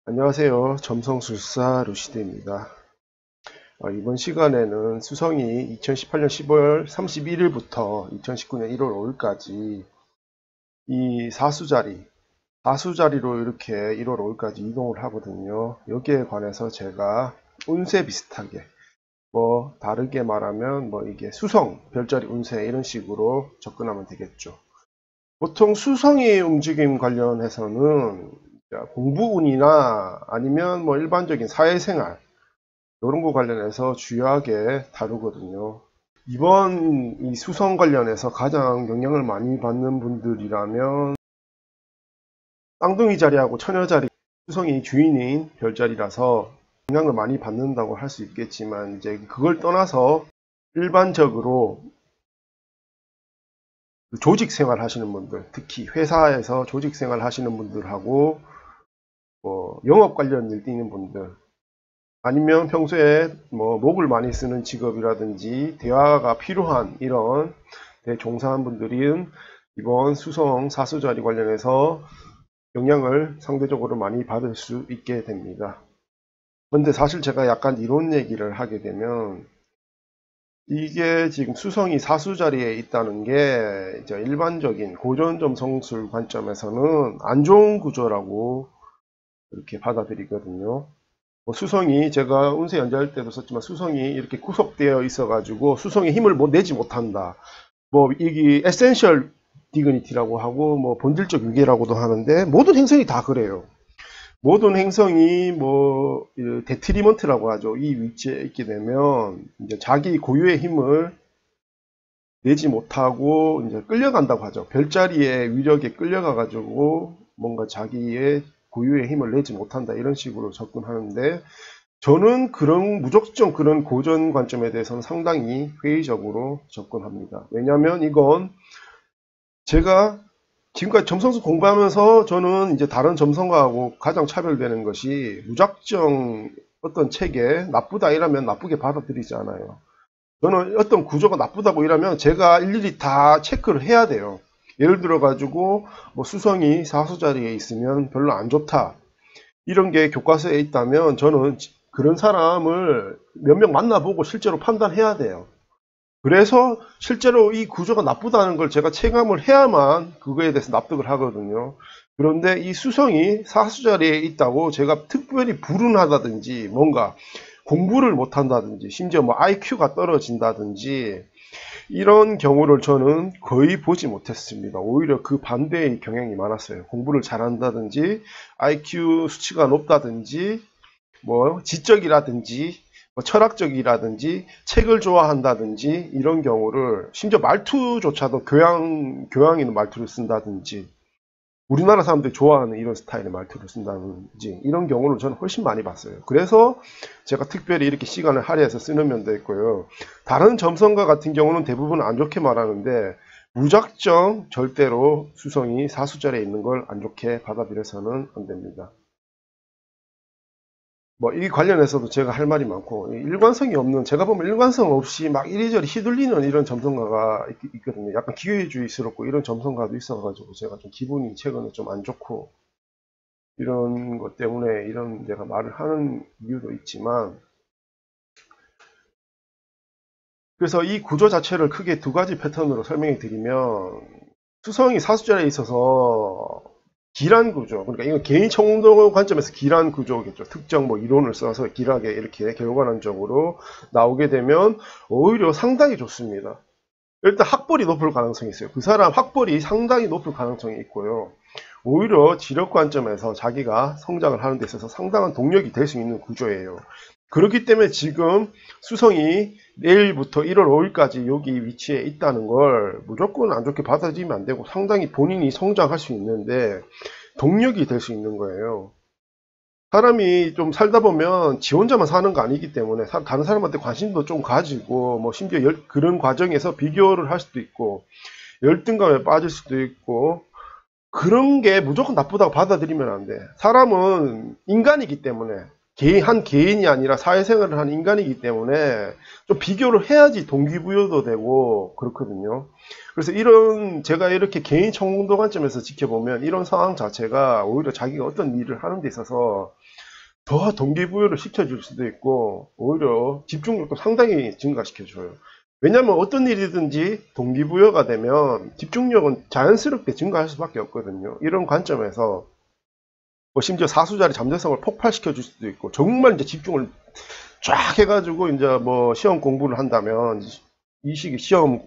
안녕하세요. 점성술사 루시드입니다. 이번 시간에는 수성이 2018년 10월 31일부터 2019년 1월 5일까지 이 사수자리로 이렇게 1월 5일까지 이동을 하거든요. 여기에 관해서 제가 운세 비슷하게 다르게 말하면 이게 수성, 별자리 운세 이런 식으로 접근하면 되겠죠. 보통 수성의 움직임 관련해서는 공부운이나 아니면 일반적인 사회생활 이런 거 관련해서 주요하게 다루거든요. 이번 이 수성 관련해서 가장 영향을 많이 받는 분들이라면 쌍둥이 자리하고 처녀 자리, 수성이 주인인 별자리라서 영향을 많이 받는다고 할 수 있겠지만, 이제 그걸 떠나서 일반적으로 조직 생활 하시는 분들, 특히 회사에서 조직 생활 하시는 분들하고 영업 관련 일 뛰는 분들, 아니면 평소에 목을 많이 쓰는 직업이라든지 대화가 필요한 이런 데 종사한 분들은 이번 수성 사수자리 관련해서 영향을 상대적으로 많이 받을 수 있게 됩니다. 근데 사실 제가 약간 이론 얘기를 하게 되면, 이게 지금 수성이 사수자리에 있다는 게 이제 일반적인 고전점성술 관점에서는 안 좋은 구조라고 이렇게 받아들이거든요. 수성이, 제가 운세 연재할 때도 썼지만, 수성이 이렇게 구속되어 있어 가지고 수성의 힘을 내지 못한다, 이게 에센셜 디그니티라고 하고 본질적 위계라고도 하는데, 모든 행성이 다 그래요. 모든 행성이 데트리먼트라고 하죠. 이 위치에 있게 되면 이제 자기 고유의 힘을 내지 못하고 이제 끌려간다고 하죠. 별자리의 위력에 끌려가 가지고 뭔가 자기의 고유의 힘을 내지 못한다, 이런 식으로 접근하는데, 저는 무조건 그런 고전 관점에 대해서는 상당히 회의적으로 접근합니다. 왜냐하면 이건 제가 지금까지 점성술 공부하면서 저는 이제 다른 점성가하고 가장 차별되는 것이, 무작정 어떤 책에 나쁘다 이러면 나쁘게 받아들이지 않아요. 저는 어떤 구조가 나쁘다고 이러면 제가 일일이 다 체크를 해야 돼요. 예를 들어 가지고 수성이 사수자리에 있으면 별로 안 좋다, 이런 게 교과서에 있다면 저는 그런 사람을 몇 명 만나보고 실제로 판단해야 돼요. 그래서 실제로 이 구조가 나쁘다는 걸 제가 체감을 해야만 그거에 대해서 납득을 하거든요. 그런데 이 수성이 사수자리에 있다고 제가 특별히 불운하다든지, 뭔가 공부를 못한다든지, 심지어 IQ가 떨어진다든지, 이런 경우를 저는 거의 보지 못했습니다. 오히려 그 반대의 경향이 많았어요. 공부를 잘한다든지, IQ 수치가 높다든지, 지적이라든지, 철학적이라든지, 책을 좋아한다든지, 이런 경우를, 심지어 말투조차도 교양 있는 말투를 쓴다든지, 우리나라 사람들이 좋아하는 이런 스타일의 말투를 쓴다든지, 이런 경우를 저는 훨씬 많이 봤어요. 그래서 제가 특별히 이렇게 시간을 할애해서 쓰는 면도 있고요. 다른 점성가 같은 경우는 대부분 안 좋게 말하는데, 무작정 절대로 수성이 사수자리에 있는 걸 안 좋게 받아들여서는 안 됩니다. 이 관련해서도 제가 할 말이 많고, 일관성이 없는, 제가 보면 일관성 없이 막 이리저리 휘둘리는 이런 점성가가 있거든요. 약간 기회주의스럽고 이런 점성가도 있어가지고 제가 좀 기분이 최근에 좀 안 좋고, 이런 것 때문에 이런 제가 말을 하는 이유도 있지만, 그래서 이 구조 자체를 크게 두 가지 패턴으로 설명해 드리면, 수성이 사수자리에 있어서 길한 구조, 그러니까 이건 개인 청도 관점에서 길한 구조겠죠. 특정 이론을 써서 길하게 이렇게 결과론적으로 나오게 되면 오히려 상당히 좋습니다. 일단 학벌이 높을 가능성이 있어요. 그 사람 학벌이 상당히 높을 가능성이 있고요. 오히려 지력 관점에서 자기가 성장을 하는 데 있어서 상당한 동력이 될 수 있는 구조예요. 그렇기 때문에 지금 수성이 내일부터 1월 5일까지 여기 위치에 있다는 걸 무조건 안 좋게 받아들이면 안 되고, 상당히 본인이 성장할 수 있는데 동력이 될 수 있는 거예요. 사람이 좀 살다 보면 지 혼자만 사는 거 아니기 때문에 다른 사람한테 관심도 좀 가지고, 심지어 그런 과정에서 비교를 할 수도 있고, 열등감에 빠질 수도 있고, 그런 게 무조건 나쁘다고 받아들이면 안 돼. 사람은 인간이기 때문에, 한 개인이 아니라 사회생활을 하는 인간이기 때문에 좀 비교를 해야지 동기부여도 되고 그렇거든요. 그래서 제가 이렇게 개인 청도 관점에서 지켜보면 이런 상황 자체가 오히려 자기가 어떤 일을 하는 데 있어서 더 동기부여를 시켜줄 수도 있고 오히려 집중력도 상당히 증가시켜줘요. 왜냐하면 어떤 일이든지 동기부여가 되면 집중력은 자연스럽게 증가할 수밖에 없거든요. 이런 관점에서 뭐 심지어 사수자리 잠재성을 폭발시켜 줄 수도 있고, 정말 이제 집중을 쫙 해가지고 이제 뭐 시험 공부를 한다면 이 시기 시험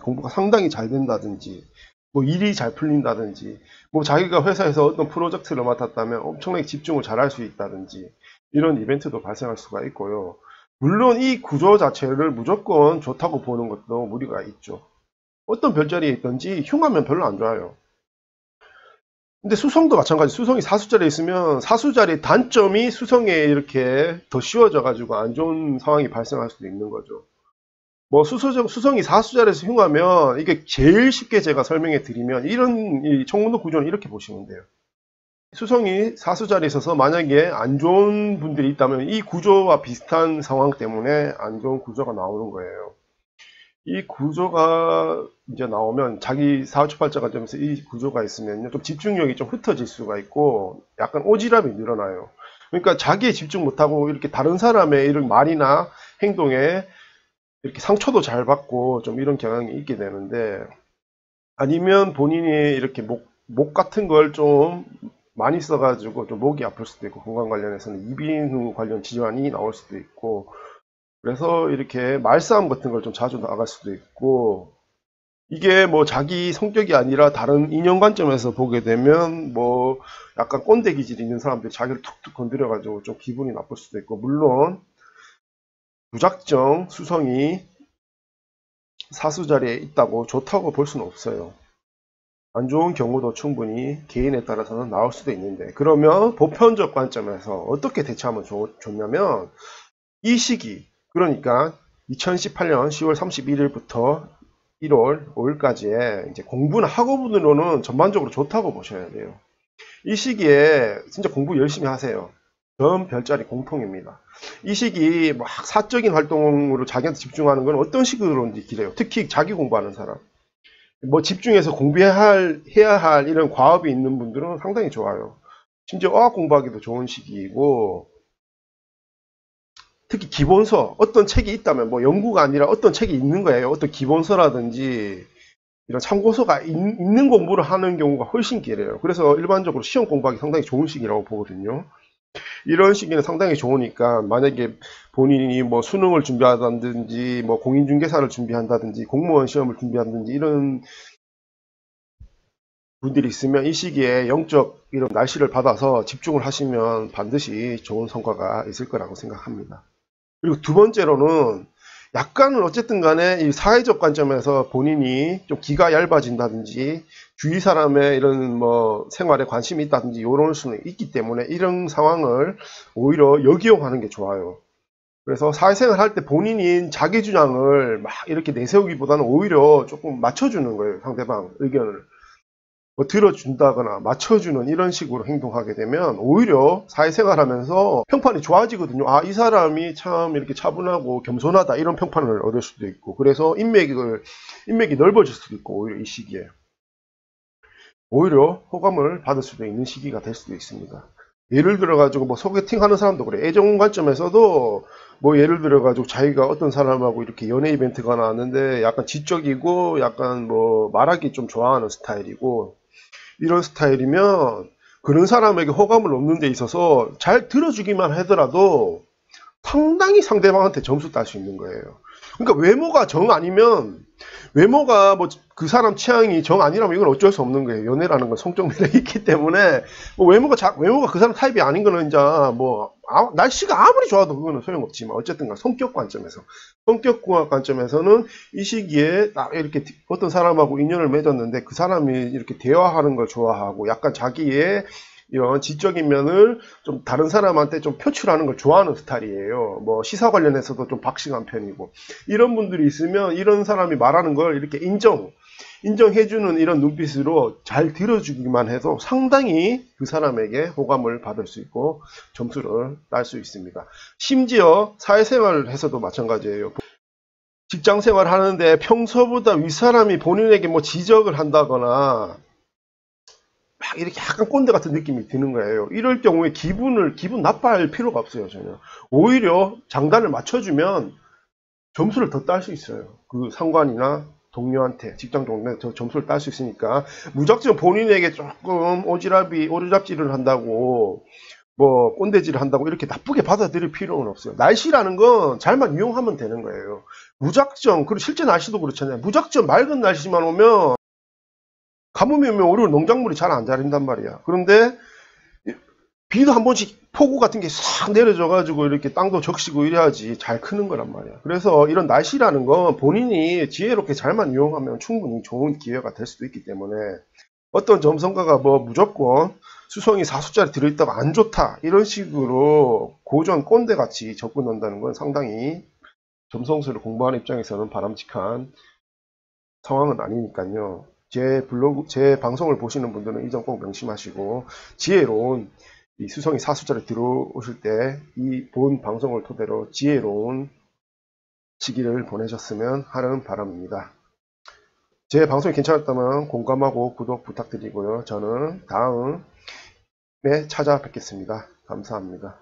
공부가 상당히 잘 된다든지, 뭐 일이 잘 풀린다든지, 뭐 자기가 회사에서 어떤 프로젝트를 맡았다면 엄청나게 집중을 잘 할 수 있다든지, 이런 이벤트도 발생할 수가 있고요. 물론 이 구조 자체를 무조건 좋다고 보는 것도 무리가 있죠. 어떤 별자리에 있든지 흉하면 별로 안 좋아요. 근데 수성도 마찬가지. 수성이 사수자리에 있으면 사수자리의 단점이 수성에 이렇게 더 씌워져 가지고 안 좋은 상황이 발생할 수도 있는 거죠. 뭐 수성이 사수자리에서 흉하면, 이게 제일 쉽게 제가 설명해 드리면 이런 이 청문도 구조는 이렇게 보시면 돼요. 수성이 사수자리에 있어서 만약에 안 좋은 분들이 있다면 이 구조와 비슷한 상황 때문에 안 좋은 구조가 나오는 거예요. 이 구조가 이제 나오면 자기 사주팔자 관점에서 이 구조가 있으면 좀 집중력이 좀 흩어질 수가 있고 약간 오지랖이 늘어나요. 그러니까 자기에 집중 못하고 이렇게 다른 사람의 이런 말이나 행동에 이렇게 상처도 잘 받고 좀 이런 경향이 있게 되는데, 아니면 본인이 이렇게 목 같은 걸 좀 많이 써가지고 좀 목이 아플 수도 있고, 건강 관련해서는 이비인후 관련 질환이 나올 수도 있고, 그래서 이렇게 말싸움 같은 걸 좀 자주 나갈 수도 있고, 이게 뭐 자기 성격이 아니라 다른 인연 관점에서 보게 되면 뭐 약간 꼰대 기질이 있는 사람들이 자기를 툭툭 건드려가지고 좀 기분이 나쁠 수도 있고, 물론 무작정 수성이 사수자리에 있다고 좋다고 볼 수는 없어요. 안 좋은 경우도 충분히 개인에 따라서는 나올 수도 있는데, 그러면 보편적 관점에서 어떻게 대처하면 좋냐면, 이 시기, 그러니까 2018년 10월 31일부터 1월 5일까지의 이제 공부나 학업운으로는 전반적으로 좋다고 보셔야 돼요. 이 시기에 진짜 공부 열심히 하세요. 전 별자리 공통입니다. 이 시기 막 사적인 활동으로 자기한테 집중하는 건 어떤 식으로인지 기래요. 특히 자기 공부하는 사람. 뭐 집중해서 공부해야 할 이런 과업이 있는 분들은 상당히 좋아요. 심지어 어학 공부하기도 좋은 시기이고, 특히 기본서, 어떤 책이 있다면, 뭐 연구가 아니라 어떤 책이 있는 거예요. 어떤 기본서라든지 이런 참고서가 있는 공부를 하는 경우가 훨씬 길어요. 그래서 일반적으로 시험 공부하기 상당히 좋은 시기라고 보거든요. 이런 시기는 상당히 좋으니까, 만약에 본인이 뭐 수능을 준비한다든지 뭐 공인중개사를 준비한다든지 공무원 시험을 준비한다든지 이런 분들이 있으면 이 시기에 영적 이런 날씨를 받아서 집중을 하시면 반드시 좋은 성과가 있을 거라고 생각합니다. 그리고 두 번째로는, 약간은 어쨌든 간에 이 사회적 관점에서 본인이 좀 기가 얇아진다든지 주위 사람의 이런 뭐 생활에 관심이 있다든지 이런 수는 있기 때문에 이런 상황을 오히려 역이용하는 게 좋아요. 그래서 사회생활 할 때 본인이 자기 주장을 막 이렇게 내세우기보다는 오히려 조금 맞춰주는 거예요. 상대방 의견을 뭐 들어준다거나 맞춰주는 이런 식으로 행동하게 되면 오히려 사회생활 하면서 평판이 좋아지거든요. 아, 이 사람이 참 이렇게 차분하고 겸손하다, 이런 평판을 얻을 수도 있고, 그래서 인맥이 넓어질 수도 있고, 오히려 이 시기에 오히려 호감을 받을 수도 있는 시기가 될 수도 있습니다. 예를 들어가지고 뭐 소개팅 하는 사람도 그래. 애정 관점에서도 뭐 예를 들어가지고 자기가 어떤 사람하고 이렇게 연애 이벤트가 나왔는데 약간 지적이고 약간 뭐 말하기 좀 좋아하는 스타일이고, 이런 스타일이면 그런 사람에게 호감을 얻는 데 있어서 잘 들어주기만 하더라도 상당히 상대방한테 점수 딸 수 있는 거예요. 그러니까 외모가 정 아니면, 외모가 뭐 그 사람 취향이 정 아니라면 이건 어쩔 수 없는 거예요. 연애라는 건 성적 매력이 있기 때문에, 뭐 외모가 그 사람 타입이 아닌 거는 이제 뭐 날씨가 아무리 좋아도 그거는 소용없지만, 어쨌든 성격 관점에서는 이 시기에 딱 이렇게 어떤 사람하고 인연을 맺었는데 그 사람이 이렇게 대화하는 걸 좋아하고 약간 자기의 이런 지적인 면을 좀 다른 사람한테 좀 표출하는 걸 좋아하는 스타일이에요. 뭐 시사 관련해서도 좀 박싱한 편이고, 이런 분들이 있으면 이런 사람이 말하는 걸 이렇게 인정해주는 이런 눈빛으로 잘 들어주기만 해도 상당히 그 사람에게 호감을 받을 수 있고 점수를 딸 수 있습니다. 심지어 사회생활을 해서도 마찬가지예요. 직장생활 하는데 평소보다 윗사람이 본인에게 뭐 지적을 한다거나 막 이렇게 약간 꼰대 같은 느낌이 드는 거예요. 이럴 경우에 기분 나빠할 필요가 없어요, 전혀. 오히려 장단을 맞춰주면 점수를 더 딸 수 있어요. 그 상관이나 동료한테, 직장 동료한테 더 점수를 딸 수 있으니까, 무작정 본인에게 조금 오지랖질을 한다고, 뭐, 꼰대질을 한다고 이렇게 나쁘게 받아들일 필요는 없어요. 날씨라는 건 잘만 이용하면 되는 거예요. 무작정, 그리고 실제 날씨도 그렇잖아요. 무작정 맑은 날씨만 오면, 가뭄이 오면 오히려 농작물이 잘 안 자란단 말이야. 그런데, 비도 한 번씩 폭우 같은 게 싹 내려져가지고 이렇게 땅도 적시고 이래야지 잘 크는 거란 말이야. 그래서 이런 날씨라는 건 본인이 지혜롭게 잘만 이용하면 충분히 좋은 기회가 될 수도 있기 때문에, 어떤 점성가가 뭐 무조건 수성이 4수짜리 들어있다가 안 좋다 이런 식으로 고전 꼰대같이 접근한다는 건 상당히 점성술을 공부하는 입장에서는 바람직한 상황은 아니니까요. 제 방송을 보시는 분들은 이 점 꼭 명심하시고, 지혜로운 이 수성이 4수짜리 들어오실 때 이 본 방송을 토대로 지혜로운 시기를 보내셨으면 하는 바람입니다. 제 방송이 괜찮았다면 공감하고 구독 부탁드리고요. 저는 다음에 찾아뵙겠습니다. 감사합니다.